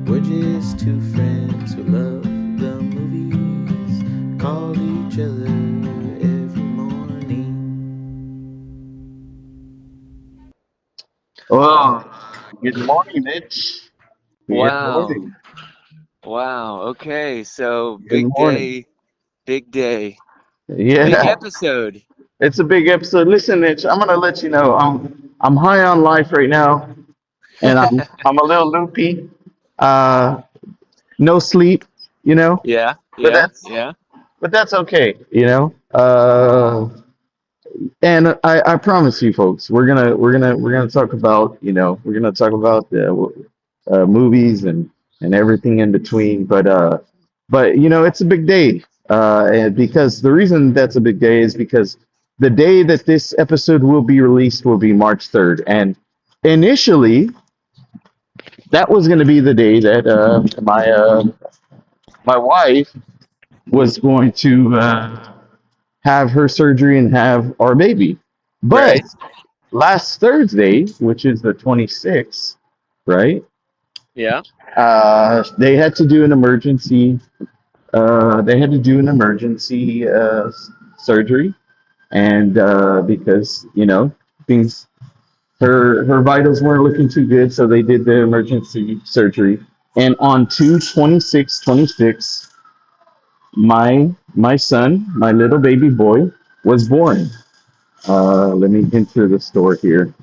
We're just two friends who love the movies, call each other every morning. Well, good morning, Mitch. Good Wow. morning. Wow. Okay. So Good big morning. day, big day, big Yeah, episode. it's a big episode. Listen, Mitch, I'm gonna let you know I'm high on life right now, and I'm a little loopy. Uh, no sleep, you know, Yeah. but Yeah. that's Yeah. but that's okay, you know. And I promise you, folks, we're gonna talk about movies and everything in between. But it's a big day. And because the reason that's a big day is because the day that this episode will be released will be March 3rd, and initially that was going to be the day that my wife was going to have her surgery and have our baby, but Right. last Thursday, which is the 26th, right? Yeah. They had to do an emergency. They had to do an emergency surgery, and because things, her vitals weren't looking too good, so they did the emergency surgery. And on 2/26/26, my son, my little baby boy, was born. Let me enter the store here.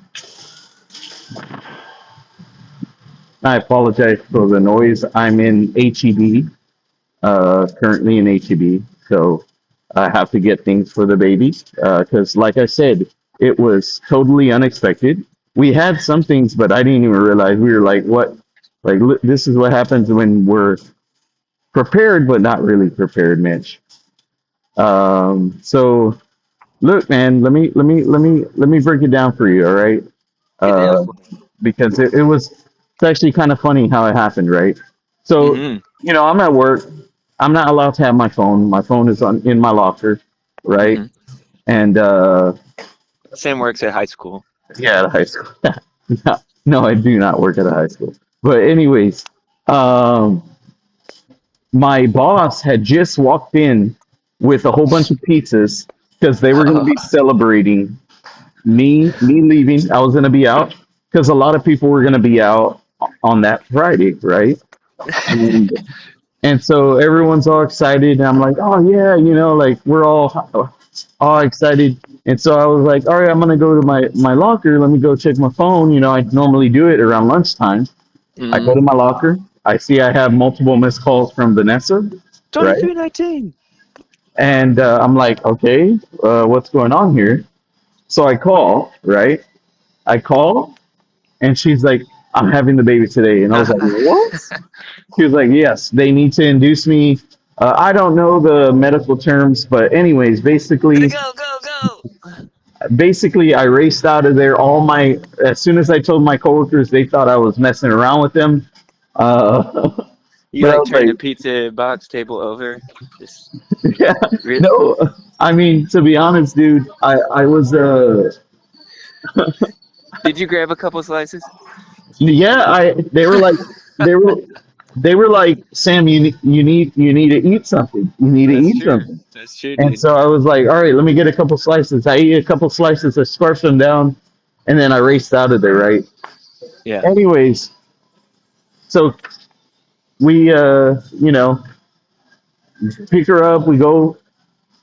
I apologize for the noise. I'm in HEB, currently in HEB, so I have to get things for the baby. Because, like I said, it was totally unexpected. We had some things, but I didn't even realize we were like, what? Like, this is what happens when we're prepared, but not really prepared, Mitch. So look, man, let me break it down for you, all right? Get down Uh, for it. because it's actually kind of funny how it happened, right? So, Mm-hmm. I'm at work. I'm not allowed to have my phone. My phone is in my locker, right? Mm-hmm. And Sam works at high school. yeah, at a high school. no, no, I do not work at a high school. But anyways, um, my boss had just walked in with a whole bunch of pizzas because they were going to be celebrating me leaving. I was going to be out because a lot of people were going to be out on that Friday, right? And and so everyone's all excited, and I'm like, oh yeah, like we're all excited. And so I was like, all right, I'm gonna go to my locker. Let me go check my phone. I normally do it around lunchtime. I Mm-hmm. go to my locker. I see I have multiple missed calls from Vanessa, right? 2319. And I'm like, okay, what's going on here? So I call, right? I call, and she's like, I'm having the baby today. And I was like, what? She was like, yes, they need to induce me. I don't know the medical terms, but anyways, Gotta basically, go, go, go. I raced out of there. As soon as I told my coworkers, they thought I was messing around with them. Uh, You but I like was turn like, the pizza box table over? Just yeah, really? no. I mean, to be honest, dude, I was, Did you grab a couple slices? yeah, they were, they were like, Sam, you need to eat something. You need to That's eat true. something. That's true, And dude. so I was like, all right, let me get a couple slices. I ate a couple slices, I scarfed them down, and then I raced out of there, right? Yeah. Anyways, so we, pick her up, we go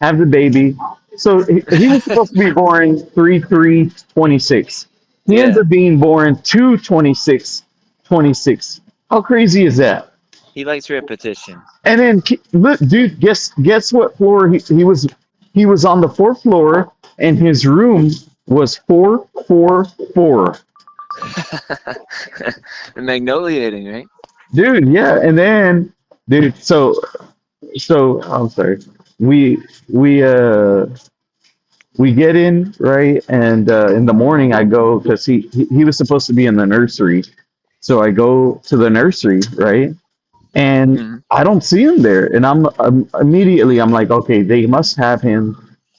have the baby. So he was supposed to be born 3/3/26. He ends Yeah. up being born 2/26/26. How crazy is that? He likes repetition. And then look, dude, guess what floor he was on the fourth floor, and his room was 444. The magnoliating, right? Dude, yeah, and then dude, so I'm sorry. We we uh we get in, right, and in the morning I go because he was supposed to be in the nursery, so I go to the nursery, right, and Mm-hmm. I don't see him there, and I'm immediately I'm like, okay, they must have him.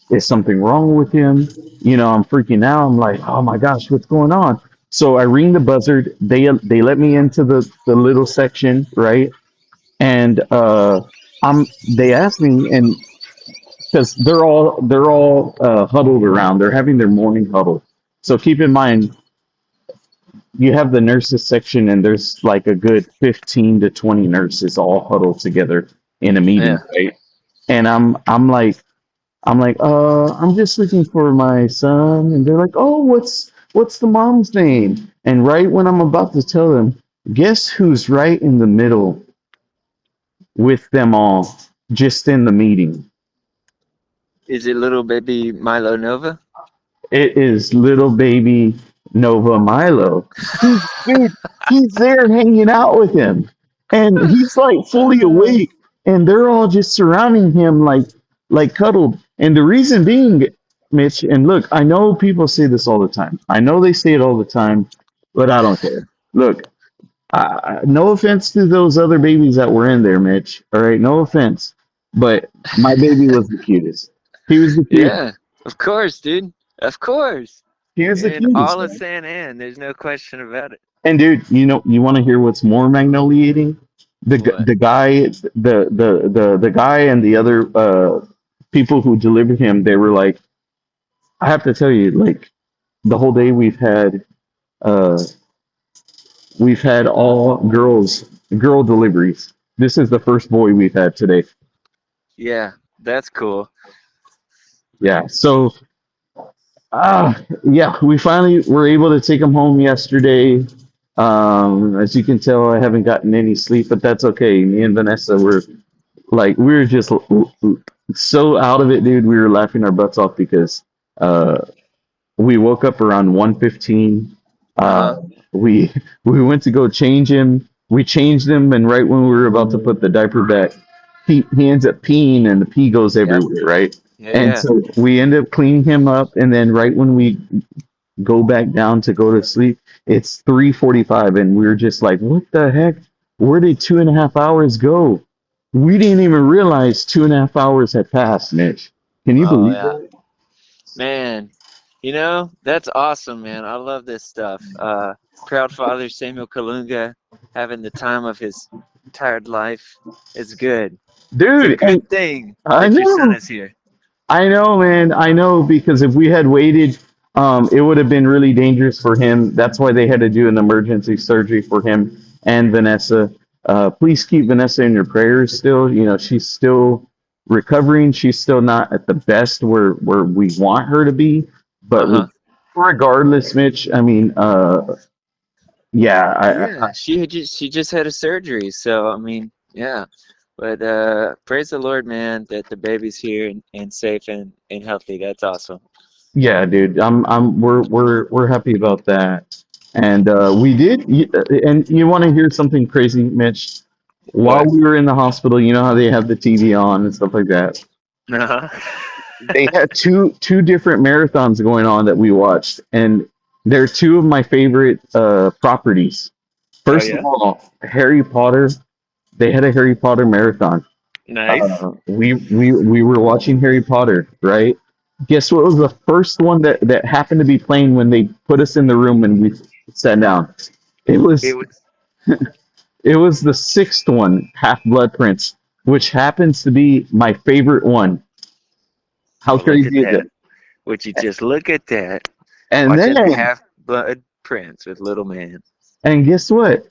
Is something wrong with him? I'm freaking out. I'm like, oh my gosh, what's going on? So I ring the buzzard. They let me into the little section, right? And they asked me, and because they're all huddled around. They're having their morning huddle. So keep in mind, you have the nurses section, and there's like a good 15 to 20 nurses all huddled together in a Yeah. meeting, right? And I'm like, I'm just looking for my son, and they're like, oh, what's the mom's name? And right when I'm about to tell them, guess who's right in the middle with them all, just in the meeting? Is it little baby Milo Nova? It is little baby Nova Milo. Dude, he's there hanging out with him, and he's like fully Uh, awake, and they're all just surrounding him like cuddled. And the reason being, Mitch, and look, I know people say this all the time. I know they say it all the time, but I don't care. Look, no offense to those other babies that were in there, Mitch. All right, no offense, but my baby was the cutest. He was the cutest. yeah, of course, dude. Of course. He was the In cutest, all of man. San Ann, there's no question about it. And dude, you want to hear what's more magnoliating? What? The guy, the guy, and the other people who delivered him, they were like, I have to tell you, like the whole day uh we've had all girl deliveries. This is the first boy we've had today. Yeah, that's cool. Yeah. So yeah, we finally were able to take him home yesterday. As you can tell, I haven't gotten any sleep, but that's okay. Me and Vanessa were like, we were just so out of it, dude. We were laughing our butts off because uh, we woke up around 1:15. Uh-huh. We we went to go change him. We changed him, and right when we were about to put the diaper back, he ends up peeing, and the pee goes Yep. everywhere, right? Yeah, And yeah. so we end up cleaning him up, and then right when we go back down to go to sleep, it's 3:45, and we're just like, what the heck? Where did 2.5 hours go? We didn't even realize 2.5 hours had passed, Mitch. Can you Oh, believe yeah. that? Man, that's awesome, man. I love this stuff. Proud father Samuel Kalunga having the time of his tired life is good. It's a Dude, and good thing I that your son know. is here. I know, man. I know because if we had waited, it would have been really dangerous for him. That's why they had to do an emergency surgery for him and Vanessa. Please keep Vanessa in your prayers still. You know, she's still recovering. She's still not at the best where we want her to be. But Uh-huh. regardless, Mitch, I mean, yeah, Yeah, she just had a surgery, so I mean, yeah. But praise the Lord, man, that the baby's here and safe and healthy. That's awesome. yeah, dude. We're happy about that. And we did. And you want to hear something crazy, Mitch? While What? we were in the hospital, you know how they have the TV on and stuff like that. Uh-huh. They had two different marathons going on that we watched, and they're two of my favorite properties. Oh First of yeah? all, Harry Potter. They had a Harry Potter marathon. Nice. We were watching Harry Potter, right? Guess what was the first one that happened to be playing when they put us in the room and we sat down? It It was was it was the sixth one, Half Blood Prince, which happens to be my favorite one. How well, look at crazy is that. it? Would you just look at that? And Watching then Half-Blood Prince with Little Man. and guess what?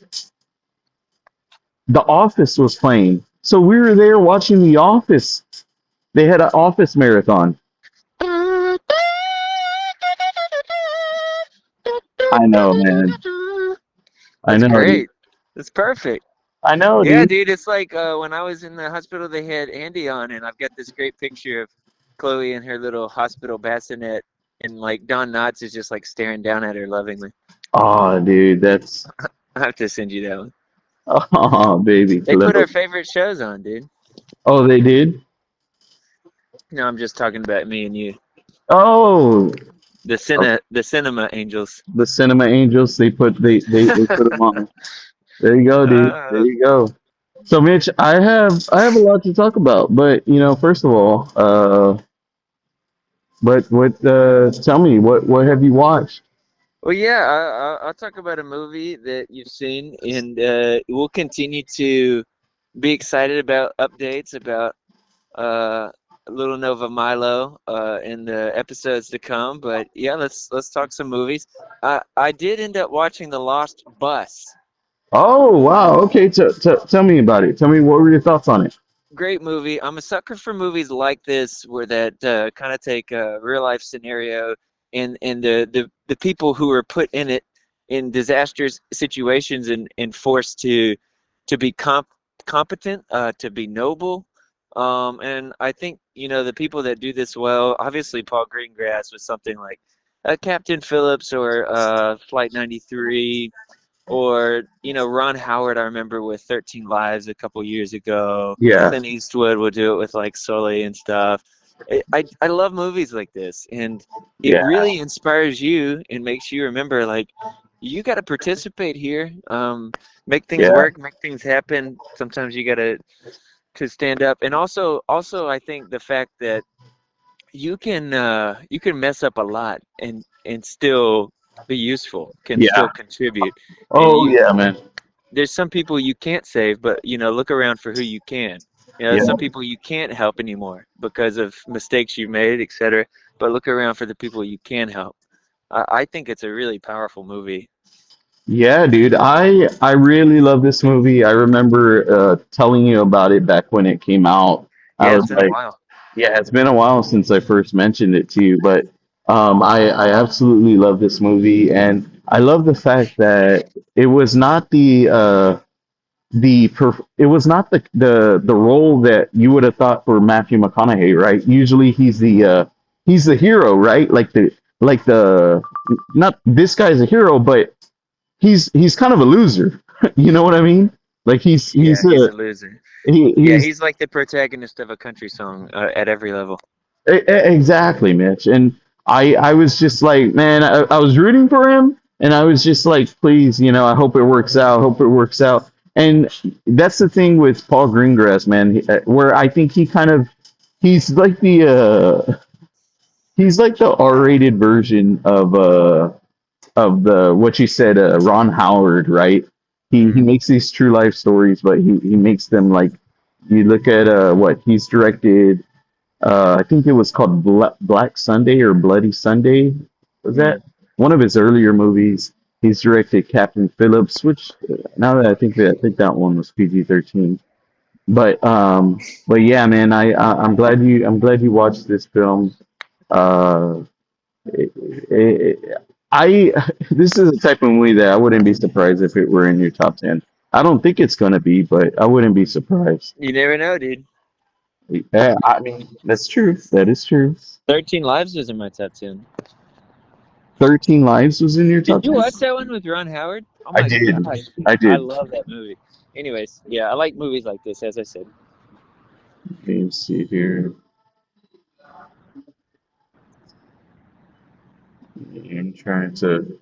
The Office was playing. So we were there watching The Office. They had an Office marathon. I know, man. I That's know, dude. great. That's perfect. I know, Yeah, dude. dude, it's like when I was in the hospital, they had Andy on, and I've got this great picture of Chloe in her little hospital bassinet, and like Don Knotts is just like staring down at her lovingly. Oh, dude, that's I have to send you that one. oh, baby, They put our little. favorite shows on, dude. Oh, they did. No, I'm just talking about me and you. Oh, The cinema angels. the Cinema Angels. They put them on. There you go, dude. There Uh, you go. So, Mitch, I have a lot to talk about, but first of all, what tell me what have you watched? Well, yeah, I'll talk about a movie that you've seen, and we'll continue to be excited about updates about uh, Little Nova Milo in the episodes to come. But yeah, let's talk some movies. I did end up watching The Lost Bus. Oh wow. Okay. Tell me about it. Tell me what were your thoughts on it. Great movie. I'm a sucker for movies like this, where that kind of take a real life scenario and the people who are put in it in disastrous situations and forced to be competent, to be noble. And I think the people that do this well. Obviously, Paul Greengrass was something like Captain Phillips or Flight 93 or Ron Howard. I remember with 13 Lives a couple years ago. Yeah. Clint Eastwood would do it with like Sully and stuff. I love movies like this, and it Yeah. really inspires you and makes you remember like you got to participate here. Make things Yeah. work, make things happen. Sometimes you got to stand up, and also I think the fact that you can mess up a lot and still be useful, can still Yeah. contribute, and Oh yeah, man. there's some people you can't save, but look around for who you can. Yeah. Some people you can't help anymore because of mistakes you made, etc. But look around for the people you can help. I think it's a really powerful movie. Yeah, dude. I really love this movie. I remember telling you about it back when it came out. I Yeah, it's was been a like, while. yeah, it's been a while since I first mentioned it to you, but I absolutely love this movie, and I love the fact that it was not it was not the role that you would have thought for Matthew McConaughey, right? Usually he's the hero, right? Like the not this guy's a hero, but he's kind of a loser. You know what I mean? Like Yeah, he's a loser. Yeah, he's he's like the protagonist of a country song at every level. exactly, Mitch. And I was just like, man, I was rooting for him, and I was just like, please, I hope it works out. Hope it works out. And that's the thing with Paul Greengrass, man, where I think he's like the R-rated version of the what you said, Ron Howard, right? He Mm. makes these true life stories, but he makes them like you look at what he's directed. I think it was called Black Sunday or Bloody Sunday. Was Mm. that one of his earlier movies? He's directed Captain Phillips, which now that I think that one was PG-13. But yeah, man, I'm glad you watched this film. Uh, it, I this is the type of movie that I wouldn't be surprised if it were in your top 10. I don't think it's gonna be, but I wouldn't be surprised. You never know, dude. Yeah, I mean that's true. That is true. 13 Lives was in my top 10. 13 Lives was in your Did top you 10? watch that one with Ron Howard? Oh I my did. gosh, I I did. love that movie. Anyways, yeah, I like movies like this, as I said. Let me see here. I'm trying to.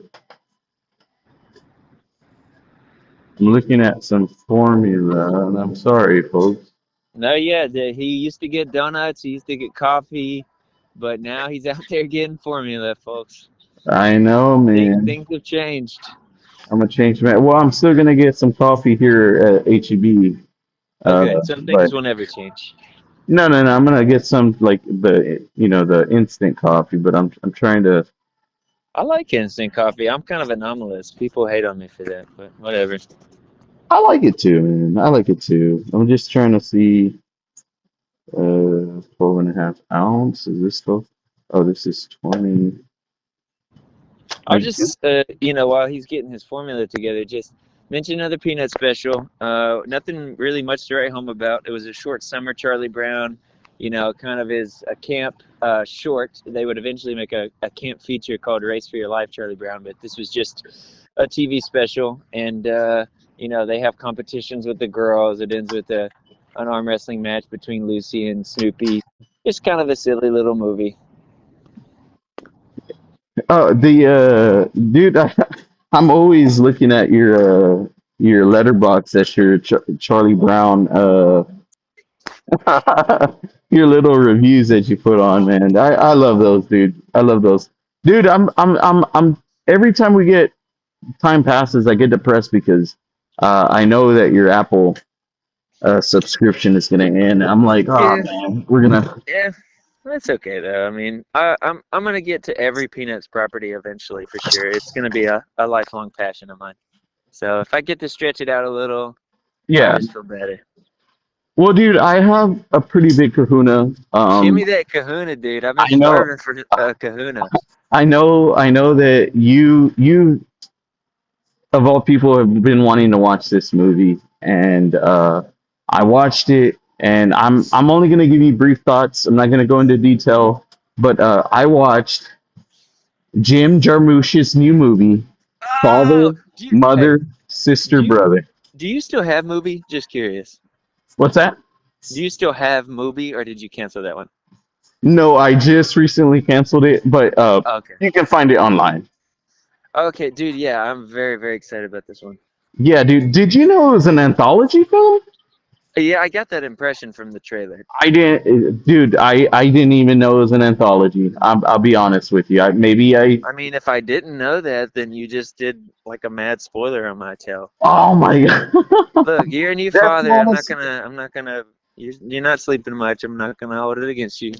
I'm looking at some formula, and I'm sorry, folks. No, yeah, he used to get donuts, he used to get coffee, but now he's out there getting formula, folks. I know, man. Things have changed. I'm gonna change my. Well, I'm still gonna get some coffee here at HEB. Oh, good. Some But things will never change. no, no, no. I'm gonna get some like the instant coffee. But I'm trying to. I like instant coffee. I'm kind of anomalous. People hate on me for that, but whatever. I like it too, man. I like it too. I'm just trying to see. 12.5 ounce. Is this stuff? Oh, this is 20. I'll Like, just, while he's getting his formula together, just mention another Peanut special. Nothing really much to write home about. It was a short summer Charlie Brown, kind of is a camp short. They would eventually make a camp feature called Race for Your Life, Charlie Brown, but this was just a TV special. And, they have competitions with the girls. It ends with an arm wrestling match between Lucy and Snoopy. Just kind of a silly little movie. oh, the dude, I'm always looking at your letterbox. That's your Charlie Brown your little reviews that you put on, man. I love those, dude. I love those, dude. I'm. every time we get time passes, I get depressed because I know that your Apple subscription is going to end. I'm like, oh Yeah, man, we're gonna. yeah. That's okay though. I mean, I'm gonna get to every Peanuts property eventually for sure. It's gonna be a lifelong passion of mine. So if I get to stretch it out a little, I'll Yeah. just feel better. Well, dude, I have a pretty big Kahuna. Give me that Kahuna, dude. I've been I know, starving for a Kahuna. I know that you of all people have been wanting to watch this movie, and I watched it, and I'm only gonna give you brief thoughts. I'm not gonna go into detail, but I watched Jim Jarmusch's new movie, Oh, Father, hey, Mother, do Sister, you Brother. do you still have Mubi? Just curious. What's that? Do you still have Mubi, or did you cancel that one? No, I just recently canceled it, but Okay. you can find it online. Okay, dude. Yeah, I'm very, very excited about this one. Yeah, dude. Did you know it was an anthology film? Yeah, I got that impression from the trailer. I didn't, dude. I didn't even know it was an anthology. I'll be honest with you. Maybe I. I mean, if I didn't know that, then you just did like a mad spoiler on my tail. Oh my god. Look, you're a new That's father. almost, I'm not gonna. You're not sleeping much. I'm not gonna hold it against you.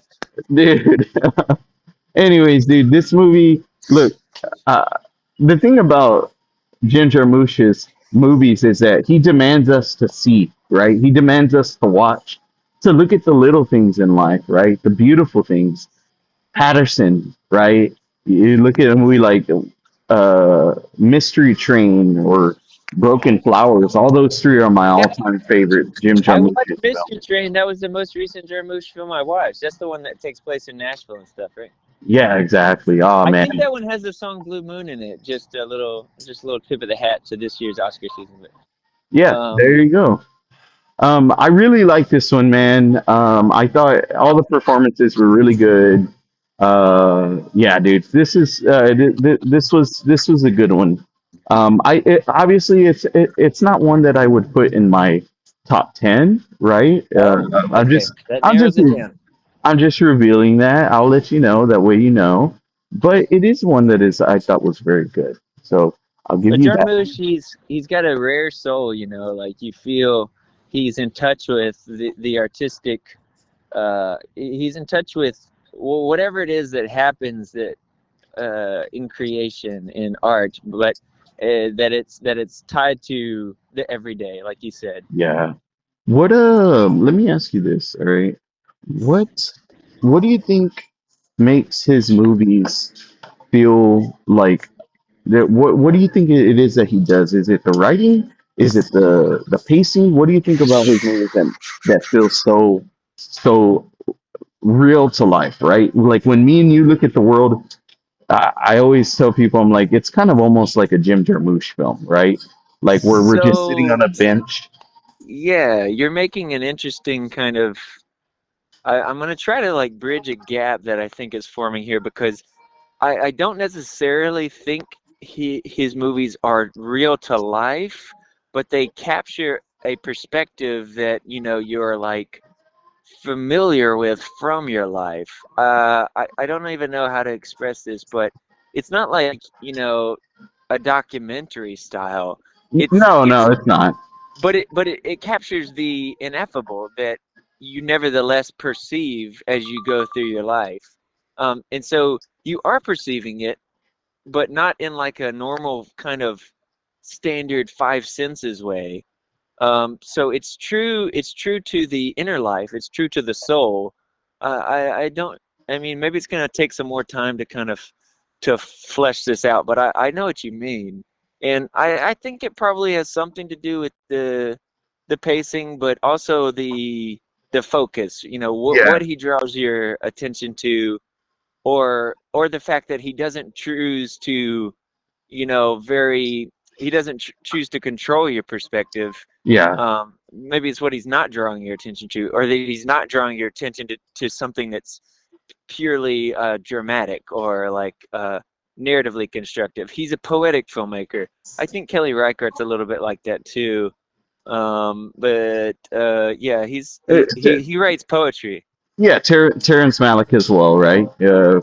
dude. Anyways, dude, this movie. Look, uh, the thing about Jim Jarmusch's movies is that he demands us to see, right? He demands us to watch, to look at the little things in life, right? The beautiful things. Patterson, right? You look at a movie like Mystery Train or Broken Flowers. All those three are my Yeah, all-time favorite Jim I watched Jarmusch Mystery films. Train. That was the most recent Jarmusch film I watched. That's the one that takes place in Nashville and stuff, right? Yeah, exactly. Oh I man. think that one has the song "Blue Moon" in it. Just a little tip of the hat to this year's Oscar season. But, Yeah, there you go. I really like this one, man. I thought all the performances were really good. Yeah, dude, this was a good one. Obviously it's not one that I would put in my top 10, right? oh, okay, that I'm narrows just it down. I'm just revealing that. I'll let you know that way you know. But it is one that is I thought was very good. So I'll give But you that. Jarmusch, he's got a rare soul, you know. Like you feel he's in touch with the artistic. He's in touch with whatever it is that happens that in creation in art, but that it's tied to the everyday, like you said. Yeah. What let me ask you this, all right? What what do you think makes his movies feel like that what do you think it is that he does? Is it the writing? Is it the pacing? What do you think about his movies that feels so real to life, right? Like when me and you look at the world, I always tell people I'm like it's kind of almost like a Jim Jarmusch film, right? Like where we're just sitting on So a bench. yeah, you're making an interesting kind of. I'm gonna try to like bridge a gap that I think is forming here because I don't necessarily think his movies are real to life, but they capture a perspective that you're like familiar with from your life. I don't even know how to express this, but it's not like a documentary style. No, no, It's it's not. but it captures the ineffable that you nevertheless perceive as you go through your life. And so you are perceiving it, but not in like a normal kind of standard five senses way. So it's true to the inner life, it's true to the soul. I don't, I mean, maybe it's gonna take some more time to kind of to flesh this out, but I know what you mean. And I think it probably has something to do with the pacing, but also the focus, what Yeah. he draws your attention to, or the fact that he doesn't choose to, very he doesn't choose to control your perspective. Yeah. Maybe it's what he's not drawing your attention to, or that he's not drawing your attention to something that's purely dramatic or like narratively constructive. He's a poetic filmmaker. I think Kelly Reichardt's a little bit like that too. But yeah, he writes poetry. Yeah, Terrence Malick as well, right?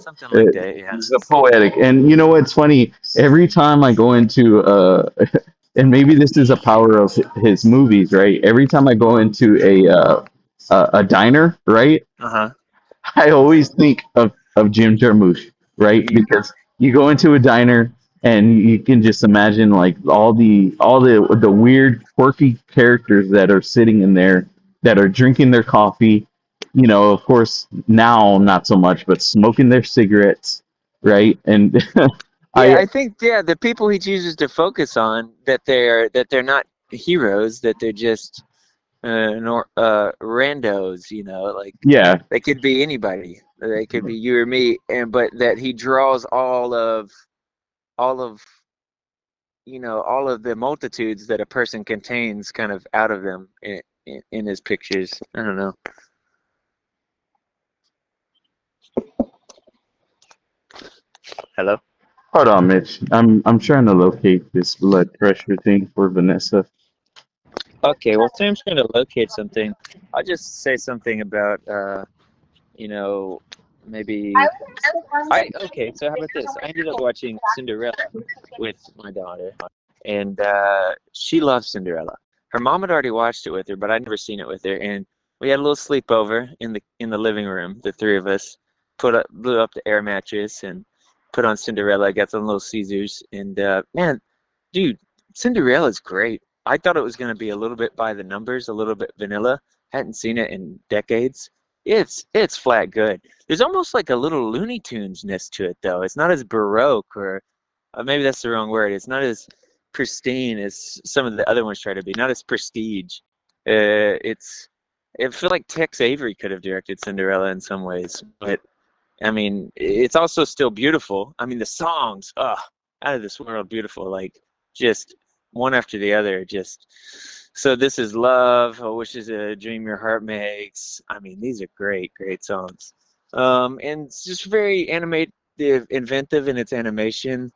Something like that. Yeah. He's a poetic, and you know what's funny? Every time I go into and maybe this is a power of his movies, right? Every time I go into a diner, right? Uh huh. I always think of Jim Jarmusch, right? Because you go into a diner and you can just imagine like all the weird, quirky characters that are sitting in there that are drinking their coffee. You know, of course, now not so much, but smoking their cigarettes, right? And Yeah, I I think the people he chooses to focus on that they're not heroes, that they're just randos, like yeah, they could be anybody. They could be you or me, and but that he draws all of all of the multitudes that a person contains kind of out of them in his pictures. I don't know. Hello? hold on, Mitch. I'm trying to locate this blood pressure thing for Vanessa. Okay, well, Sam's trying to locate something. I'll just say something about, you know, maybe okay, so how about this? I ended up watching Cinderella with my daughter, and she loves Cinderella. Her mom had already watched it with her, but I'd never seen it with her, and we had a little sleepover in the living room. The three of us blew up the air mattress and put on Cinderella. Got some Little Caesars, and man, dude, Cinderella's great. I thought it was going to be a little bit by the numbers, a little bit vanilla. Hadn't seen it in decades. It's flat good. There's almost like a little Looney Tunes-ness to it, though. It's not as baroque, or maybe that's the wrong word. It's not as pristine as some of the other ones try to be. Not as prestige. It's. I feel like Tex Avery could have directed Cinderella in some ways, but I mean, it's also still beautiful. I mean, the songs, out of this world beautiful. Like just one after the other. Just so this is love. I wish is a dream your heart makes. I mean, these are great, great songs. And it's just very animated, inventive in its animation.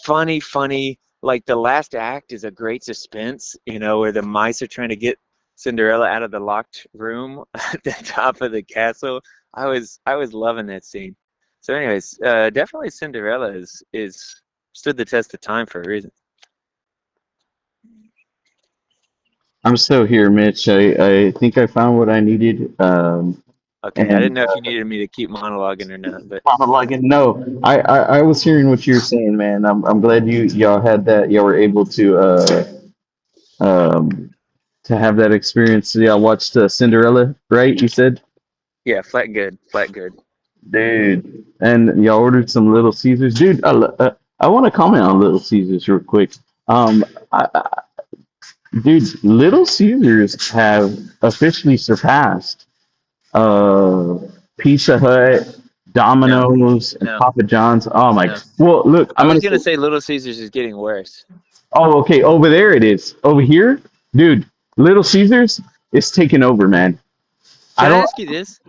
Funny. Like the last act is a great suspense. Where the mice are trying to get Cinderella out of the locked room at the top of the castle. I was loving that scene. So, anyways, definitely Cinderella is stood the test of time for a reason. I'm still here, Mitch. I think I found what I needed. Okay, I didn't And know if you needed me to keep monologuing or not, but monologuing. No, I was hearing what you were saying, man. I'm glad y'all had that. Y'all were able um to have that experience. Y'all watched Cinderella, right? You said, yeah, flat good, flat good. dude, and y'all ordered some Little Caesars, dude. I want to comment on Little Caesars real quick. Um, dude, Little Caesars have officially surpassed uh Pizza Hut, No, Domino's, and no, Papa John's. Oh my! no. Well, look, I I'm was gonna say, gonna say Little Caesars is getting worse. oh, okay, over there it is. Over here, dude, Little Caesars is taking over, man. I Can I don't. ask you this?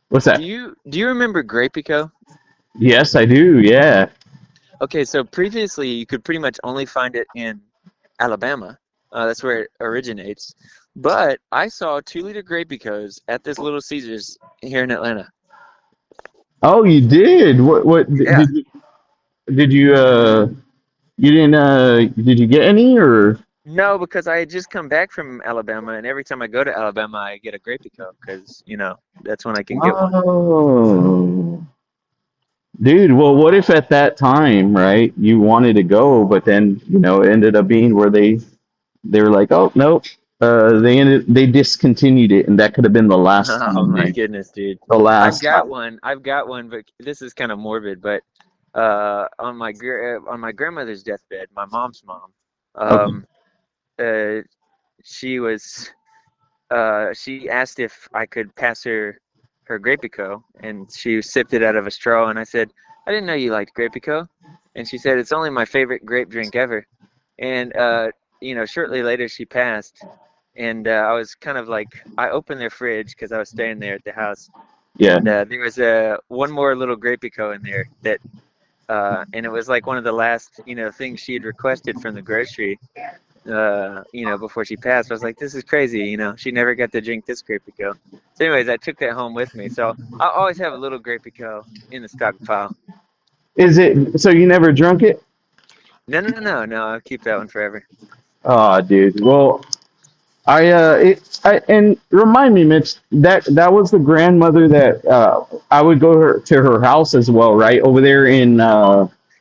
What's Do that? you do you remember Grapico? Yes, I do. Yeah. Okay, so previously you could pretty much only find it in Alabama. That's where it originates. But I saw 2-liter Grapicos at this Little Caesars here in Atlanta. Oh, you did. What Yeah. did you you didn't did you get any or? No, because I had just come back from Alabama, and every time I go to Alabama, I get a Grapico because, that's when I can get one. Oh, dude. Well, what if at that time, right, you wanted to go, but then it ended up being where they were like, oh no, they discontinued it, and that could have been the last Oh time, my man. goodness, dude. The I've last got time. one. I've got one, but this is kind of morbid. But on my grandmother's deathbed, my mom's mom, Okay. um, uh, she was she asked if I could pass her Grapico, and she sipped it out of a straw, and I said, I didn't know you liked Grapico, and she said it's only my favorite grape drink ever, and shortly later she passed, and I was kind of like I opened their fridge because I was staying there at the house, Yeah. and there was one more little Grapico in there and it was like one of the last things she had requested from the grocery, before she passed. I was like, this is crazy. She never got to drink this Grapico. So, anyways, I took that home with me. So I always have a little Grapico in the stockpile. Is it so you never drunk it? No, no, no, no. I'll keep that one forever. Oh, dude. Well, and remind me, Mitch, that was the grandmother that I would go to her house as well, right? Over there in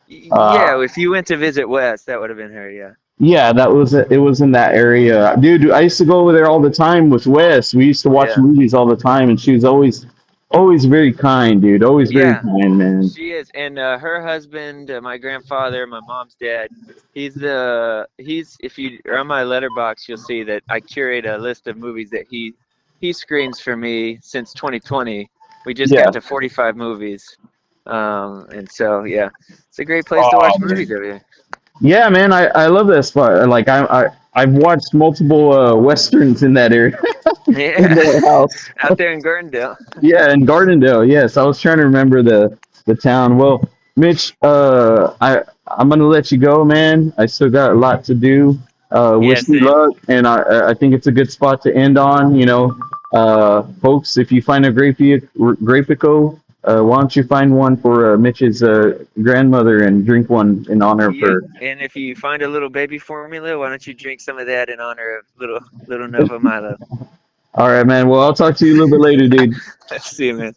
Yeah, if you went to visit Wes, that would have been her. Yeah. yeah, that was it. It was in that area, dude. I used to go over there all the time with Wes. We used to watch Yeah. movies all the time, and she was always very kind, dude. Always very Yeah. kind, man. She is, and her husband, my grandfather, my mom's dad. He's if you are on my letterbox, you'll see that I curate a list of movies that he screens for me since 2020. We just Yeah. got to 45 movies, and so yeah, it's a great place to watch Oh, movies man. over here. Yeah, man. I love that spot. Like I've watched multiple westerns in that area in Yeah, that house. out there in Gardendale. Yeah, in Gardendale. Yes, I was trying to remember the town. Well, Mitch, I'm gonna let you go, man. I still got a lot to do. Yeah, Wish me same. luck, and I think it's a good spot to end on. Folks, if you find a Grapico, why don't you find one for Mitch's grandmother and drink one in honor of Yeah, her. and if you find a little baby formula, why don't you drink some of that in honor of little Nova Milo? All right, man. Well, I'll talk to you a little bit later, dude. See you, man.